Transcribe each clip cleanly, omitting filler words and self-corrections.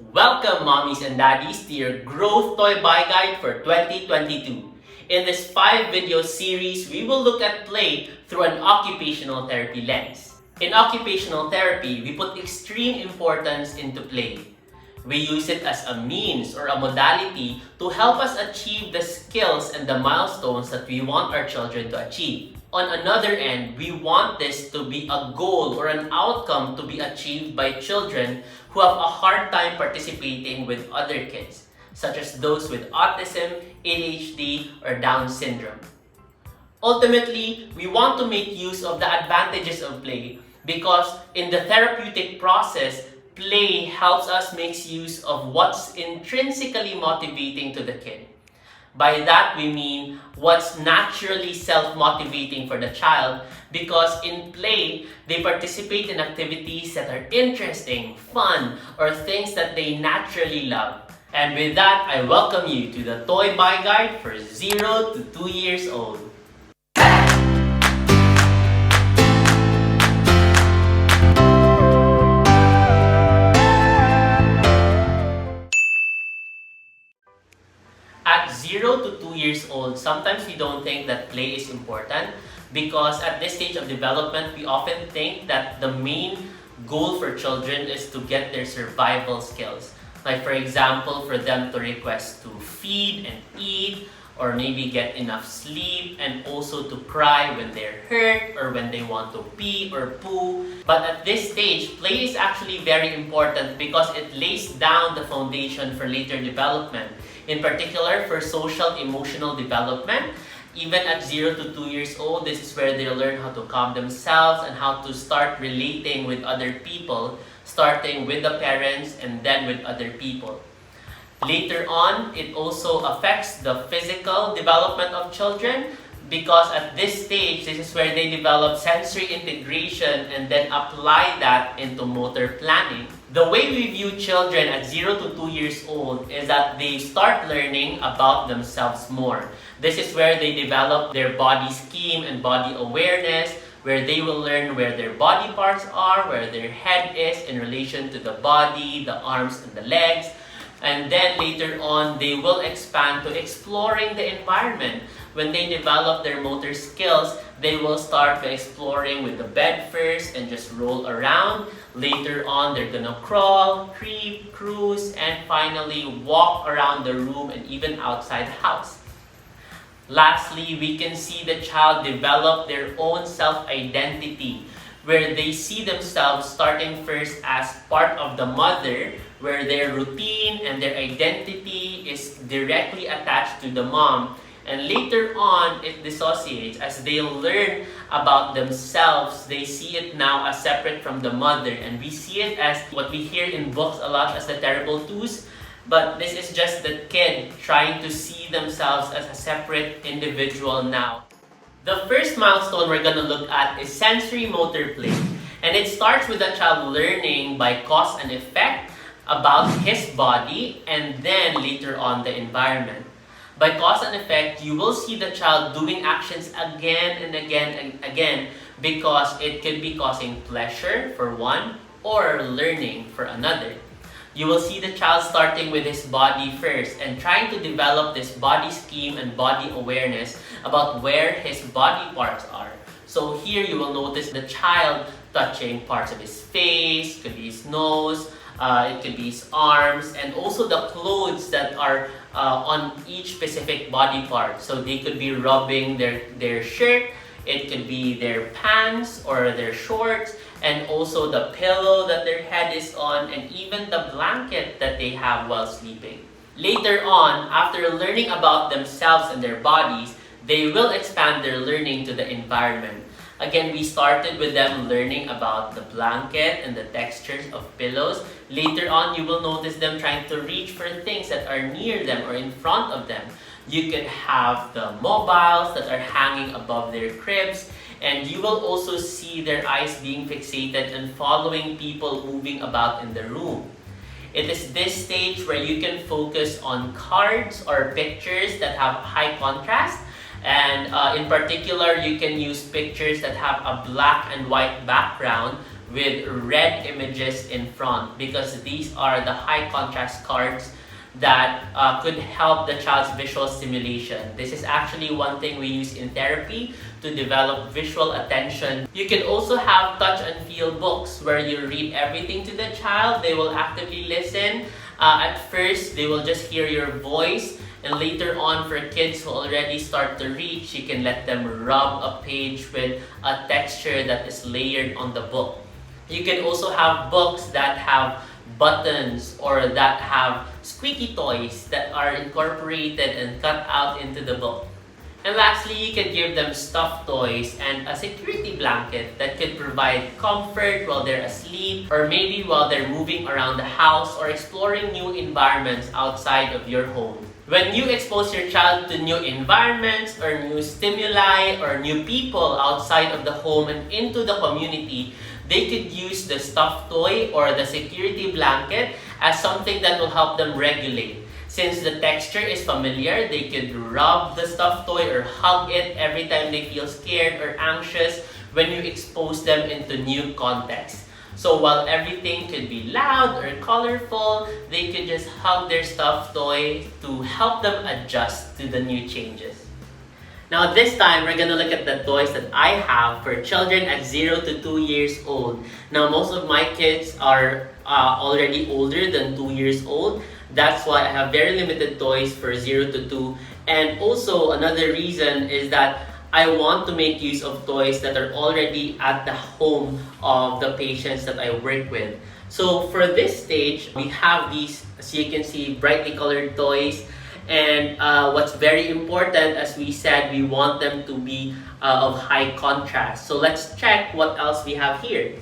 Welcome mommies and daddies to your Growth Toy Buy Guide for 2022. In this 5-video series, we will look at play through an occupational therapy lens. In occupational therapy, we put extreme importance into play. We use it as a means or a modality to help us achieve the skills and the milestones that we want our children to achieve. On another end, we want this to be a goal or an outcome to be achieved by children who have a hard time participating with other kids, such as those with autism, ADHD, or Down syndrome. Ultimately, we want to make use of the advantages of play because in the therapeutic process, play helps us make use of what's intrinsically motivating to the kid. By that we mean what's naturally self-motivating for the child because in play, they participate in activities that are interesting, fun, or things that they naturally love. And with that, I welcome you to the Toy Buy Guide for 0 to 2 years old. At 0 to 2 years old, sometimes we don't think that play is important because at this stage of development, we often think that the main goal for children is to get their survival skills. Like for example, for them to request to feed and eat, or maybe get enough sleep, and also to cry when they're hurt or when they want to pee or poo. But at this stage, play is actually very important because it lays down the foundation for later development. In particular, for social emotional development, even at 0 to 2 years old, this is where they learn how to calm themselves and how to start relating with other people, starting with the parents and then with other people. Later on, it also affects the physical development of children because at this stage, this is where they develop sensory integration and then apply that into motor planning. The way we view children at 0 to 2 years old is that they start learning about themselves more. This is where they develop their body scheme and body awareness, where they will learn where their body parts are, where their head is in relation to the body, the arms, and the legs. And then later on, they will expand to exploring the environment. When they develop their motor skills, they will start by exploring with the bed first and just roll around. Later on, they're gonna crawl, creep, cruise, and finally walk around the room and even outside the house. Lastly, we can see the child develop their own self-identity, where they see themselves starting first as part of the mother, where their routine and their identity is directly attached to the mom. And later on, it dissociates. As they learn about themselves, they see it now as separate from the mother. And we see it as what we hear in books a lot as the terrible twos. But this is just the kid trying to see themselves as a separate individual now. The first milestone we're going to look at is sensorimotor play. And it starts with the child learning by cause and effect about his body and then later on the environment. By cause and effect, you will see the child doing actions again and again and again because it could be causing pleasure for one or learning for another. You will see the child starting with his body first and trying to develop this body scheme and body awareness about where his body parts are. So here you will notice the child touching parts of his face, could be his nose, it could be his arms, and also the clothes that are on each specific body part. So they could be rubbing their shirt, it could be their pants or their shorts, and also the pillow that their head is on, and even the blanket that they have while sleeping. Later on, after learning about themselves and their bodies, they will expand their learning to the environment. Again, we started with them learning about the blanket and the textures of pillows. Later on, you will notice them trying to reach for things that are near them or in front of them. You could have the mobiles that are hanging above their cribs, and you will also see their eyes being fixated and following people moving about in the room. It is this stage where you can focus on cards or pictures that have high contrast. And in particular, you can use pictures that have a black and white background with red images in front, because these are the high contrast cards that could help the child's visual stimulation. This is actually one thing we use in therapy to develop visual attention. You can also have touch and feel books where you read everything to the child. They will actively listen. At first, they will just hear your voice, and later on, for kids who already start to read, you can let them rub a page with a texture that is layered on the book. You can also have books that have buttons or that have squeaky toys that are incorporated and cut out into the book. And lastly, you can give them stuffed toys and a security blanket that can provide comfort while they're asleep, or maybe while they're moving around the house or exploring new environments outside of your home. When you expose your child to new environments or new stimuli or new people outside of the home and into the community, they could use the stuffed toy or the security blanket as something that will help them regulate. Since the texture is familiar, they could rub the stuffed toy or hug it every time they feel scared or anxious when you expose them into new contexts. So while everything could be loud or colorful, they could just hug their stuffed toy to help them adjust to the new changes. Now this time, we're gonna look at the toys that I have for children at 0 to 2 years old. Now most of my kids are already older than 2 years old. That's why I have very limited toys for 0 to 2. And also another reason is that I want to make use of toys that are already at the home of the patients that I work with. So for this stage, we have these, as you can see, brightly colored toys. And what's very important, as we said, we want them to be of high contrast. So let's check what else we have here.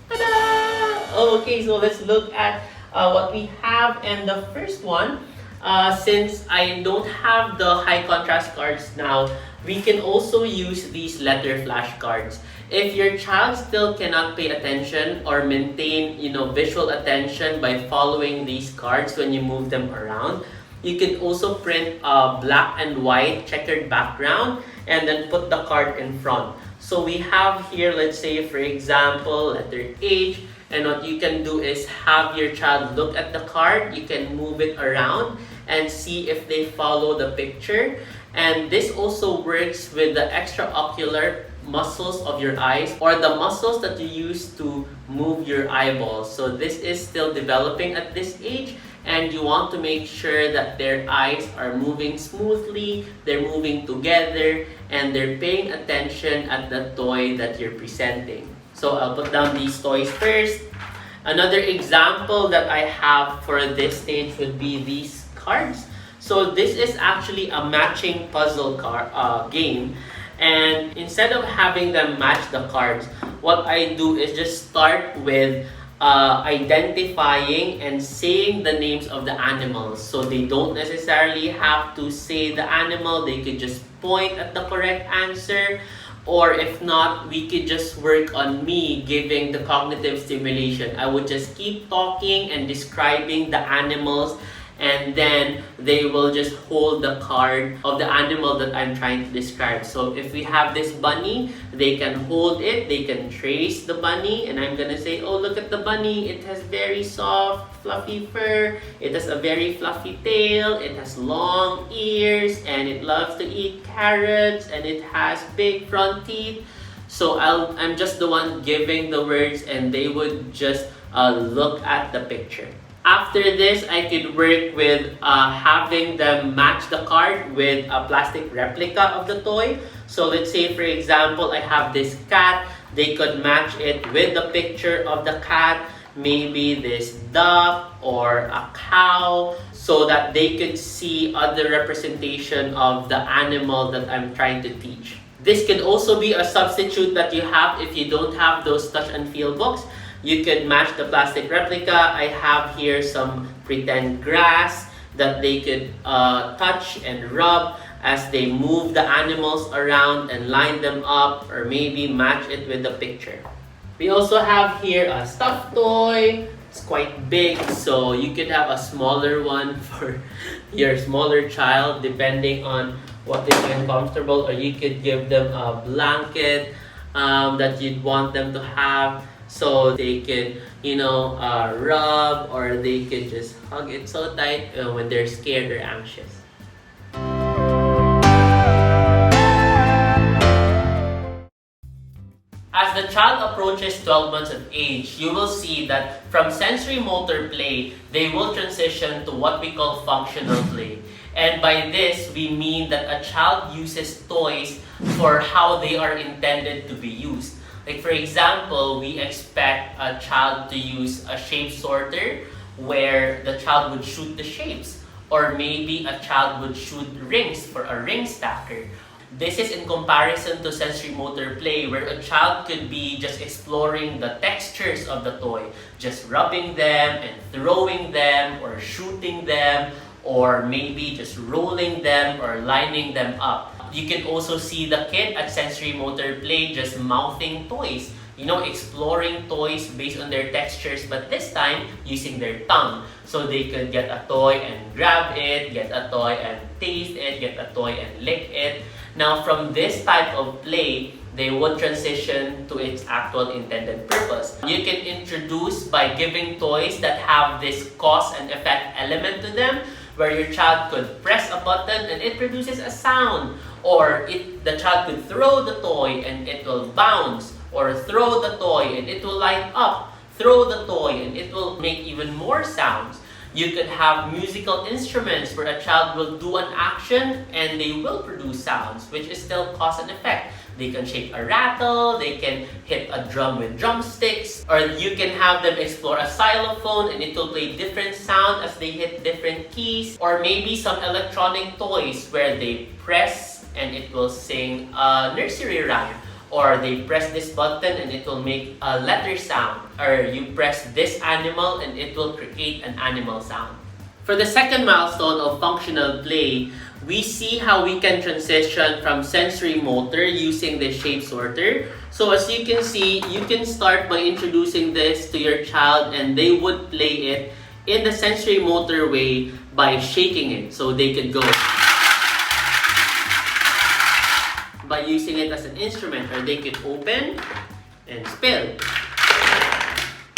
Ta-da! Okay, so let's look at what we have. And the first one, since I don't have the high contrast cards now, we can also use these letter flashcards. If your child still cannot pay attention or maintain, visual attention by following these cards when you move them around, you can also print a black and white checkered background and then put the card in front. So we have here, let's say for example, letter H, and what you can do is have your child look at the card. You can move it around and see if they follow the picture. And this also works with the extraocular muscles of your eyes, or the muscles that you use to move your eyeballs. So this is still developing at this age, and you want to make sure that their eyes are moving smoothly, they're moving together, and they're paying attention at the toy that you're presenting. So I'll put down these toys first. Another example that I have for this stage would be these cards. So this is actually a matching puzzle game. And instead of having them match the cards, what I do is just start with identifying and saying the names of the animals. So they don't necessarily have to say the animal, they could just point at the correct answer. Or if not, we could just work on me giving the cognitive stimulation. I would just keep talking and describing the animals, and then they will just hold the card of the animal that I'm trying to describe. So if we have this bunny, they can hold it, they can trace the bunny, and I'm gonna say, oh, look at the bunny, it has very soft, fluffy fur, it has a very fluffy tail, it has long ears, and it loves to eat carrots, and it has big front teeth. So I'm just the one giving the words, and they would just look at the picture. After this, I could work with having them match the card with a plastic replica of the toy. So let's say, for example, I have this cat. They could match it with the picture of the cat, maybe this duck or a cow, so that they could see other representation of the animal that I'm trying to teach. This could also be a substitute that you have if you don't have those touch and feel books. You could match the plastic replica. I have here some pretend grass that they could touch and rub as they move the animals around and line them up, or maybe match it with the picture. We also have here a stuffed toy. It's quite big, so you could have a smaller one for your smaller child depending on what they find comfortable, or you could give them a blanket. that you'd want them to have, so they could, rub, or they could just hug it so tight when they're scared or anxious. As the child approaches 12 months of age, you will see that from sensory motor play, they will transition to what we call functional play. And by this, we mean that a child uses toys for how they are intended to be used. Like for example, we expect a child to use a shape sorter where the child would shoot the shapes. Or maybe a child would shoot rings for a ring stacker. This is in comparison to sensory motor play, where a child could be just exploring the textures of the toy, just rubbing them and throwing them or shooting them, or maybe just rolling them or lining them up. You can also see the kid at sensory motor play just mouthing toys, exploring toys based on their textures, but this time using their tongue. So they could get a toy and grab it, get a toy and taste it, get a toy and lick it. Now from this type of play, they would transition to its actual intended purpose. You can introduce by giving toys that have this cause and effect element to them, where your child could press a button and it produces a sound, or the child could throw the toy and it will bounce, or throw the toy and it will light up, throw the toy and it will make even more sounds. You could have musical instruments where a child will do an action and they will produce sounds, which is still cause and effect. They can shake a rattle, they can hit a drum with drumsticks, or you can have them explore a xylophone and it will play different sound as they hit different keys, or maybe some electronic toys where they press and it will sing a nursery rhyme, or they press this button and it will make a letter sound, or you press this animal and it will create an animal sound. For the second milestone of functional play, we see how we can transition from sensory motor using the shape sorter. So as you can see, you can start by introducing this to your child and they would play it in the sensory motor way by shaking it. So they could go by using it as an instrument, or they could open and spill,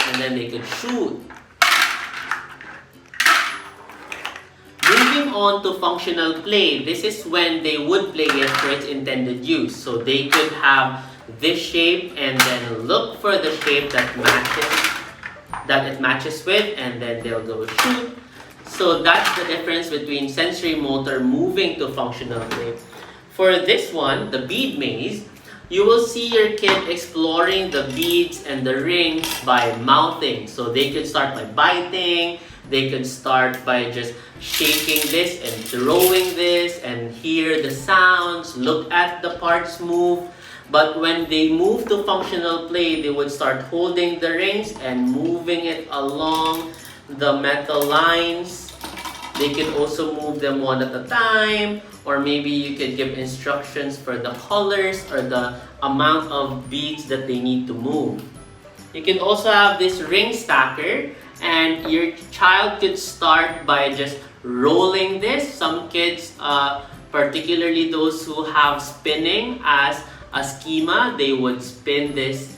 and then they could shoot. Moving on to functional play, this is when they would play it for its intended use. So they could have this shape and then look for the shape that it matches with, and then they'll go shoot. So that's the difference between sensory motor moving to functional play. For this one, the bead maze, you will see your kid exploring the beads and the rings by mouthing. So they could start by biting, they could start by just shaking this and throwing this and hear the sounds, look at the parts move. But when they move to functional play, they would start holding the rings and moving it along the metal lines. They could also move them one at a time, or maybe you could give instructions for the colors or the amount of beads that they need to move. You can also have this ring stacker, and your child could start by just rolling this. Some kids, particularly those who have spinning as a schema, they would spin this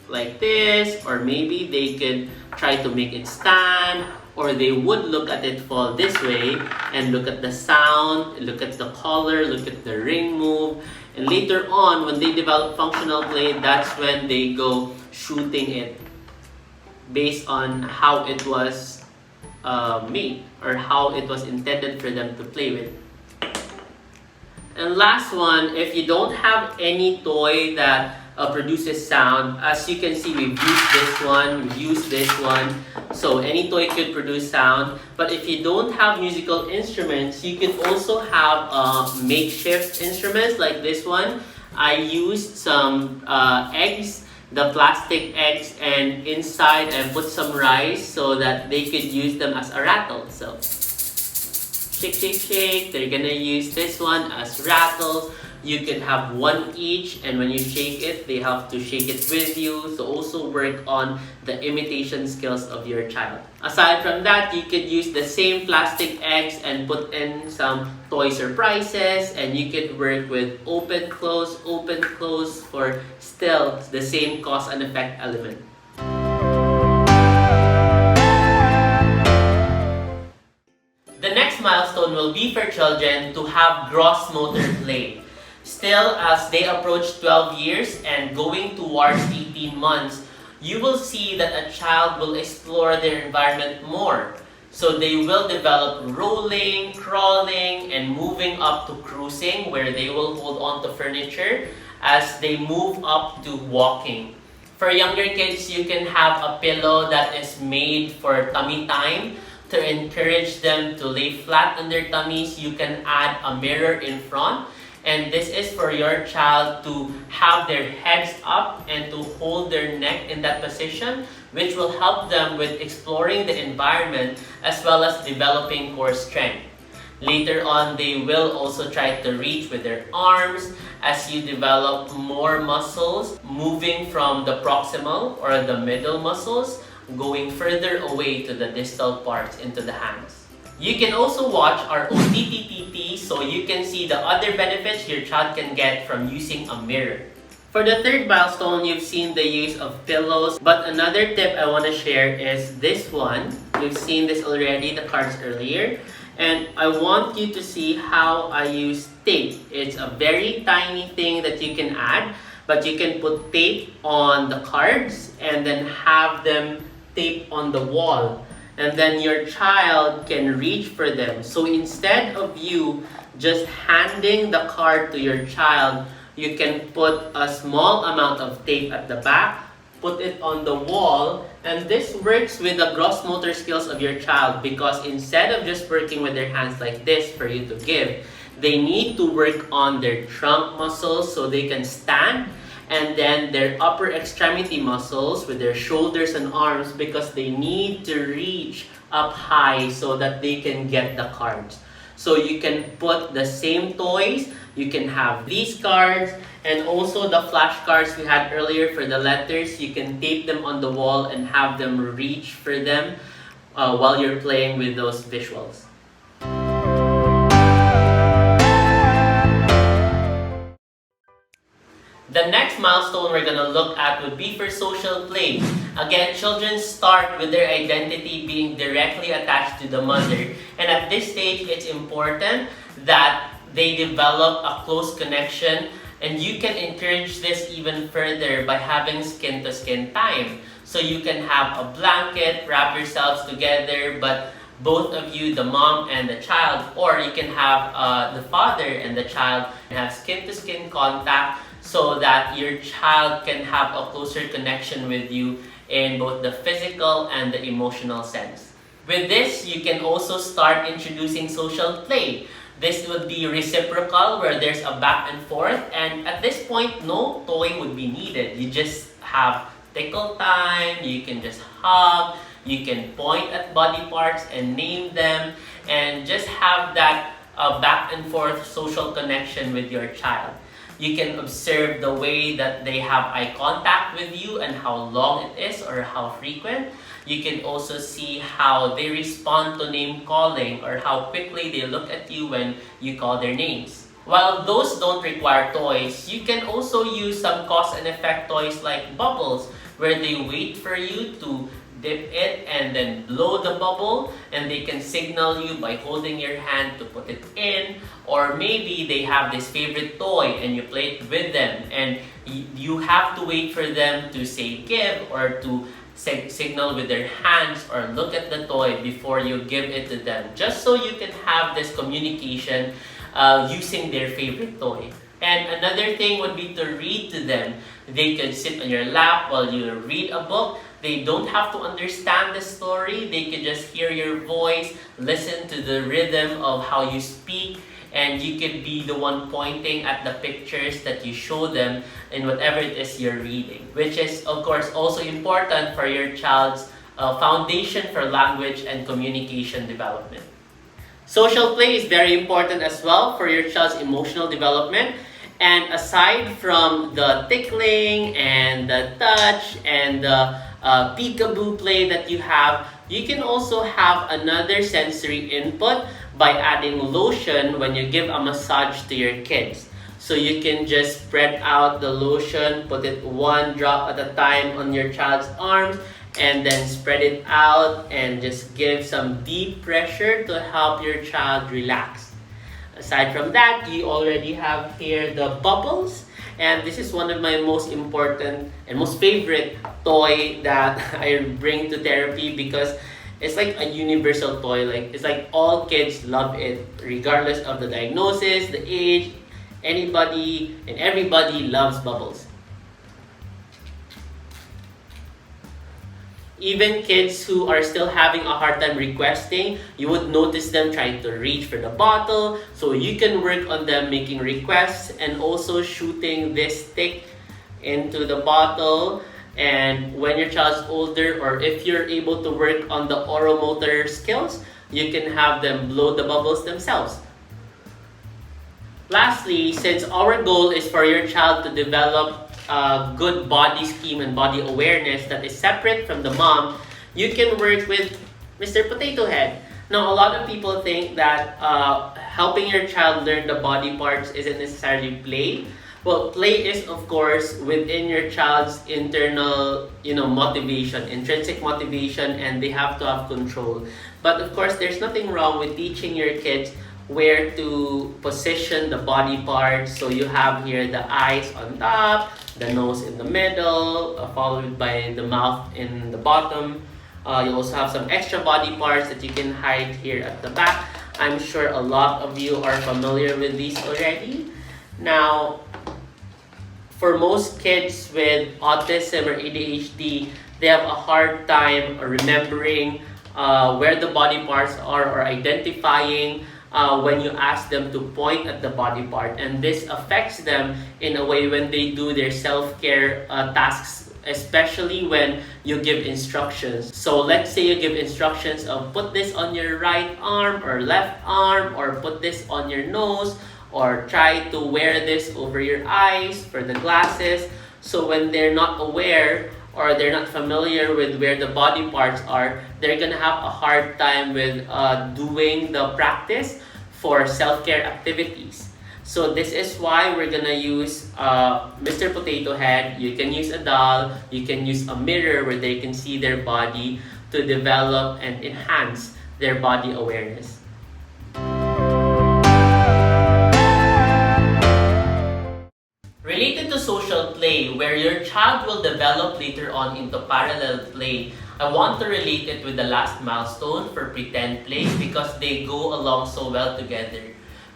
like this, or maybe they could try to make it stand, or they would look at it fall this way and look at the sound, look at the color, look at the ring move. And later on, when they develop functional play, that's when they go shooting it based on how it was made, or how it was intended for them to play with. And last one, if you don't have any toy that produces sound, as you can see, we've used this one, we've used this one. So any toy could produce sound. But if you don't have musical instruments, you can also have makeshift instruments like this one. I used some eggs, the plastic eggs, and inside I put some rice so that they could use them as a rattle. So shake, shake, shake. They're gonna use this one as rattles. You can have one each, and when you shake it, they have to shake it with you. So also work on the imitation skills of your child. Aside from that, you could use the same plastic eggs and put in some toy surprises, and you could work with open, close for still the same cause and effect element. The next milestone will be for children to have gross motor play. Still, as they approach 12 years and going towards 18 months, you will see that a child will explore their environment more. So they will develop rolling, crawling, and moving up to cruising, where they will hold on to furniture as they move up to walking. For younger kids, you can have a pillow that is made for tummy time. To encourage them to lay flat on their tummies, you can add a mirror in front. And this is for your child to have their heads up and to hold their neck in that position, which will help them with exploring the environment as well as developing core strength. Later on, they will also try to reach with their arms as you develop more muscles, moving from the proximal or the middle muscles, going further away to the distal parts into the hands. You can also watch our OTTTT so you can see the other benefits your child can get from using a mirror. For the third milestone, you've seen the use of pillows, but another tip I want to share is this one. You've seen this already, the cards earlier, and I want you to see how I use tape. It's a very tiny thing that you can add, but you can put tape on the cards and then have them tape on the wall, and then your child can reach for them. So instead of you just handing the card to your child, you can put a small amount of tape at the back, put it on the wall, and this works with the gross motor skills of your child, because instead of just working with their hands like this for you to give, they need to work on their trunk muscles so they can stand, and then their upper extremity muscles with their shoulders and arms, because they need to reach up high so that they can get the cards. So you can put the same toys, you can have these cards, and also the flashcards we had earlier for the letters. You can tape them on the wall and have them reach for them while you're playing with those visuals. The next milestone we're going to look at would be for social play. Again, children start with their identity being directly attached to the mother. And at this stage, it's important that they develop a close connection. And you can encourage this even further by having skin-to-skin time. So you can have a blanket, wrap yourselves together, but both of you, the mom and the child, or you can have the father and the child have skin-to-skin contact, so that your child can have a closer connection with you in both the physical and the emotional sense. With this, you can also start introducing social play. This would be reciprocal, where there's a back and forth, and at this point, no toy would be needed. You just have tickle time, you can just hug, you can point at body parts and name them, and just have that back and forth social connection with your child. You can observe the way that they have eye contact with you and how long it is or how frequent. You can also see how they respond to name calling or how quickly they look at you when you call their names. While those don't require toys, you can also use some cause and effect toys like bubbles, where they wait for you to dip it and then blow the bubble, and they can signal you by holding your hand to put it in. Or maybe they have this favorite toy and you play it with them, and you have to wait for them to say give or to signal with their hands or look at the toy before you give it to them, just so you can have this communication using their favorite toy. And another thing would be to read to them. They could sit on your lap while you read a book. They don't have to understand the story. They could just hear your voice, listen to the rhythm of how you speak, and you could be the one pointing at the pictures that you show them in whatever it is you're reading, which is, of course, also important for your child's foundation for language and communication development. Social play is very important as well for your child's emotional development. And aside from the tickling and the touch and the peekaboo play that you have, you can also have another sensory input by adding lotion when you give a massage to your kids. So you can just spread out the lotion, put it one drop at a time on your child's arms, and then spread it out and just give some deep pressure to help your child relax. Aside from that, you already have here the bubbles, and this is one of my most important and most favorite toy that I bring to therapy because it's like a universal toy. Like it's like all kids love it, regardless of the diagnosis, the age. Anybody and everybody loves bubbles. Even kids who are still having a hard time requesting, you would notice them trying to reach for the bottle. So you can work on them making requests and also shooting this stick into the bottle. And when your child's older, or if you're able to work on the oromotor skills, you can have them blow the bubbles themselves. Lastly, since our goal is for your child to develop a good body scheme and body awareness that is separate from the mom, you can work with Mr. Potato Head. Now, a lot of people think that helping your child learn the body parts isn't necessarily play. Well, play is, of course, within your child's internal, motivation, intrinsic motivation, and they have to have control. But of course, there's nothing wrong with teaching your kids where to position the body parts. So you have here the eyes on top, the nose in the middle, followed by the mouth in the bottom. You also have some extra body parts that you can hide here at the back. I'm sure a lot of you are familiar with these already. Now, for most kids with autism or ADHD, they have a hard time remembering where the body parts are or identifying when you ask them to point at the body part. And this affects them in a way when they do their self-care tasks, especially when you give instructions. So let's say you give instructions of put this on your right arm or left arm, or put this on your nose, or try to wear this over your eyes for the glasses. So when they're not aware or they're not familiar with where the body parts are, they're gonna have a hard time with doing the practice for self-care activities. So this is why we're gonna use Mr. Potato Head. You can use a doll, you can use a mirror where they can see their body to develop and enhance their body awareness. Related to social play, where your child will develop later on into parallel play, I want to relate it with the last milestone for pretend play because they go along so well together.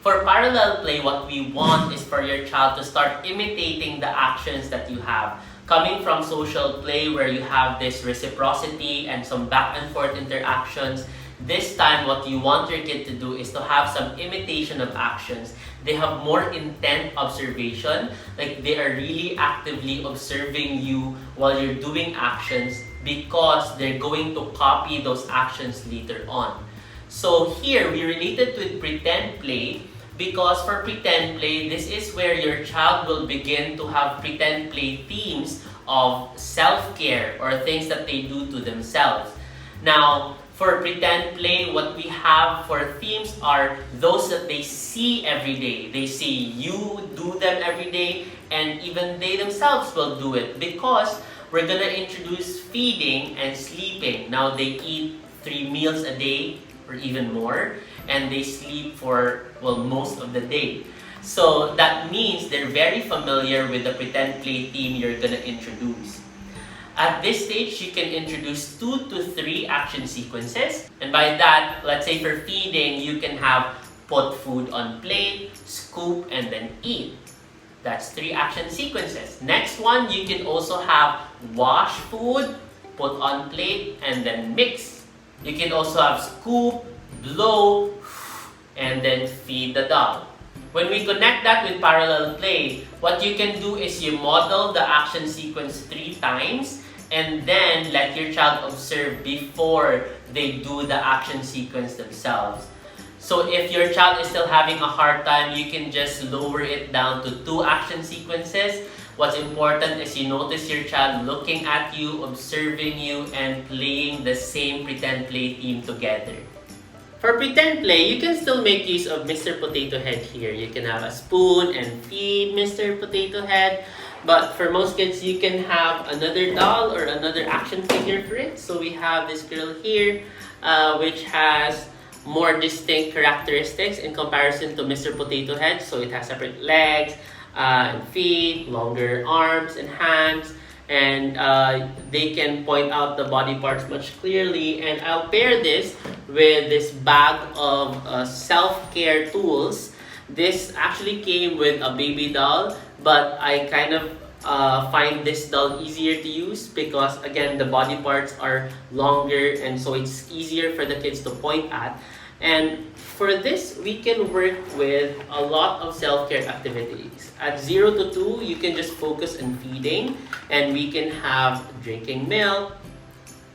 For parallel play, what we want is for your child to start imitating the actions that you have. Coming from social play where you have this reciprocity and some back and forth interactions, this time what you want your kid to do is to have some imitation of actions. They have more intent observation, like they are really actively observing you while you're doing actions because they're going to copy those actions later on. So here, we relate it with pretend play because for pretend play, this is where your child will begin to have pretend play themes of self-care or things that they do to themselves. Now, for pretend play, what we have for themes are those that they see every day. They see you do them every day, and even they themselves will do it because we're gonna introduce feeding and sleeping. Now they eat 3 meals a day or even more, and they sleep for, most of the day. So that means they're very familiar with the pretend play theme you're gonna introduce. At this stage, you can introduce 2 to 3 action sequences. And by that, let's say for feeding, you can have put food on plate, scoop, and then eat. That's 3 action sequences. Next one, you can also have wash food, put on plate, and then mix. You can also have scoop, blow, and then feed the dog. When we connect that with parallel play, what you can do is you model the action sequence 3 times and then let your child observe before they do the action sequence themselves. So if your child is still having a hard time, you can just lower it down to 2 action sequences. What's important is you notice your child looking at you, observing you, and playing the same pretend play theme together. For pretend play, you can still make use of Mr. Potato Head here. You can have a spoon and feed Mr. Potato Head. But for most kids, you can have another doll or another action figure for it. So we have this girl here, which has more distinct characteristics in comparison to Mr. Potato Head. So it has separate legs and feet, longer arms and hands, and they can point out the body parts much clearly. And I'll pair this with this bag of self-care tools. This actually came with a baby doll, but I kind of find this doll easier to use because, again, the body parts are longer, and so it's easier for the kids to point at. And for this, we can work with a lot of self-care activities. At 0 to 2, you can just focus on feeding, and we can have drinking milk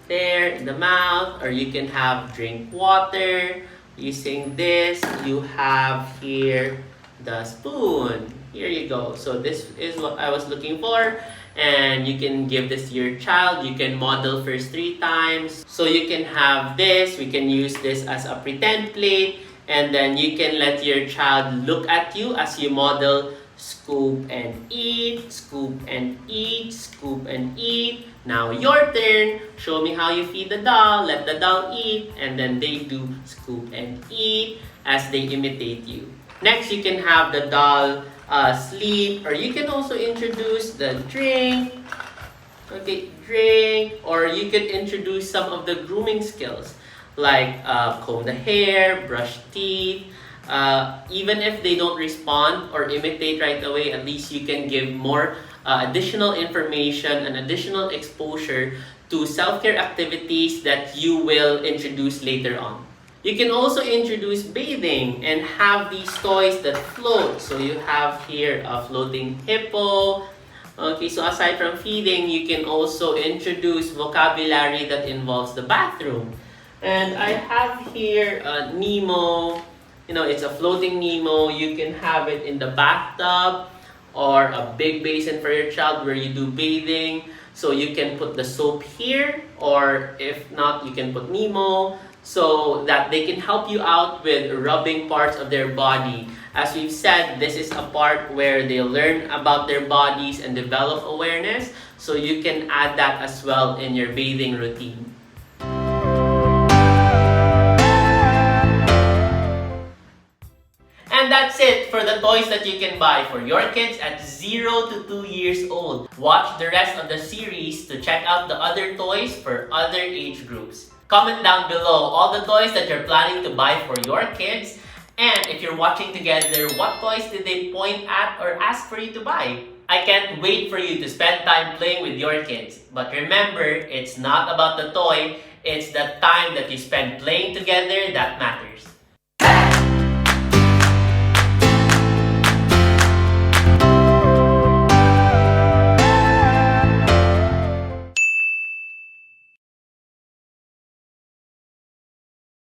there in the mouth, or you can have drink water. Using this, you have here the spoon. Here you go. So this is what I was looking for. And you can give this to your child. You can model first 3 times. So you can have this. We can use this as a pretend plate. And then you can let your child look at you as you model scoop and eat, scoop and eat, scoop and eat. Now your turn. Show me how you feed the doll. Let the doll eat. And then they do scoop and eat as they imitate you. Next, you can have the doll sleep, or you can also introduce the drink. Okay, drink. Or you could introduce some of the grooming skills like comb the hair, brush teeth. Even if they don't respond or imitate right away, at least you can give more additional information and additional exposure to self-care activities that you will introduce later on. You can also introduce bathing and have these toys that float. So you have here a floating hippo. Okay, so aside from feeding, you can also introduce vocabulary that involves the bathroom. And I have here Nemo. You know, it's a floating Nemo. You can have it in the bathtub or a big basin for your child where you do bathing. So you can put the soap here, or if not, you can put Nemo, so that they can help you out with rubbing parts of their body. As we've said, this is a part where they learn about their bodies and develop awareness, so you can add that as well in your bathing routine. And that's it for the toys that you can buy for your kids at 0 to 2 years old. Watch the rest of the series to check out the other toys for other age groups. Comment down below all the toys that you're planning to buy for your kids. And if you're watching together, what toys did they point at or ask for you to buy? I can't wait for you to spend time playing with your kids. But remember, it's not about the toy, it's the time that you spend playing together that matters.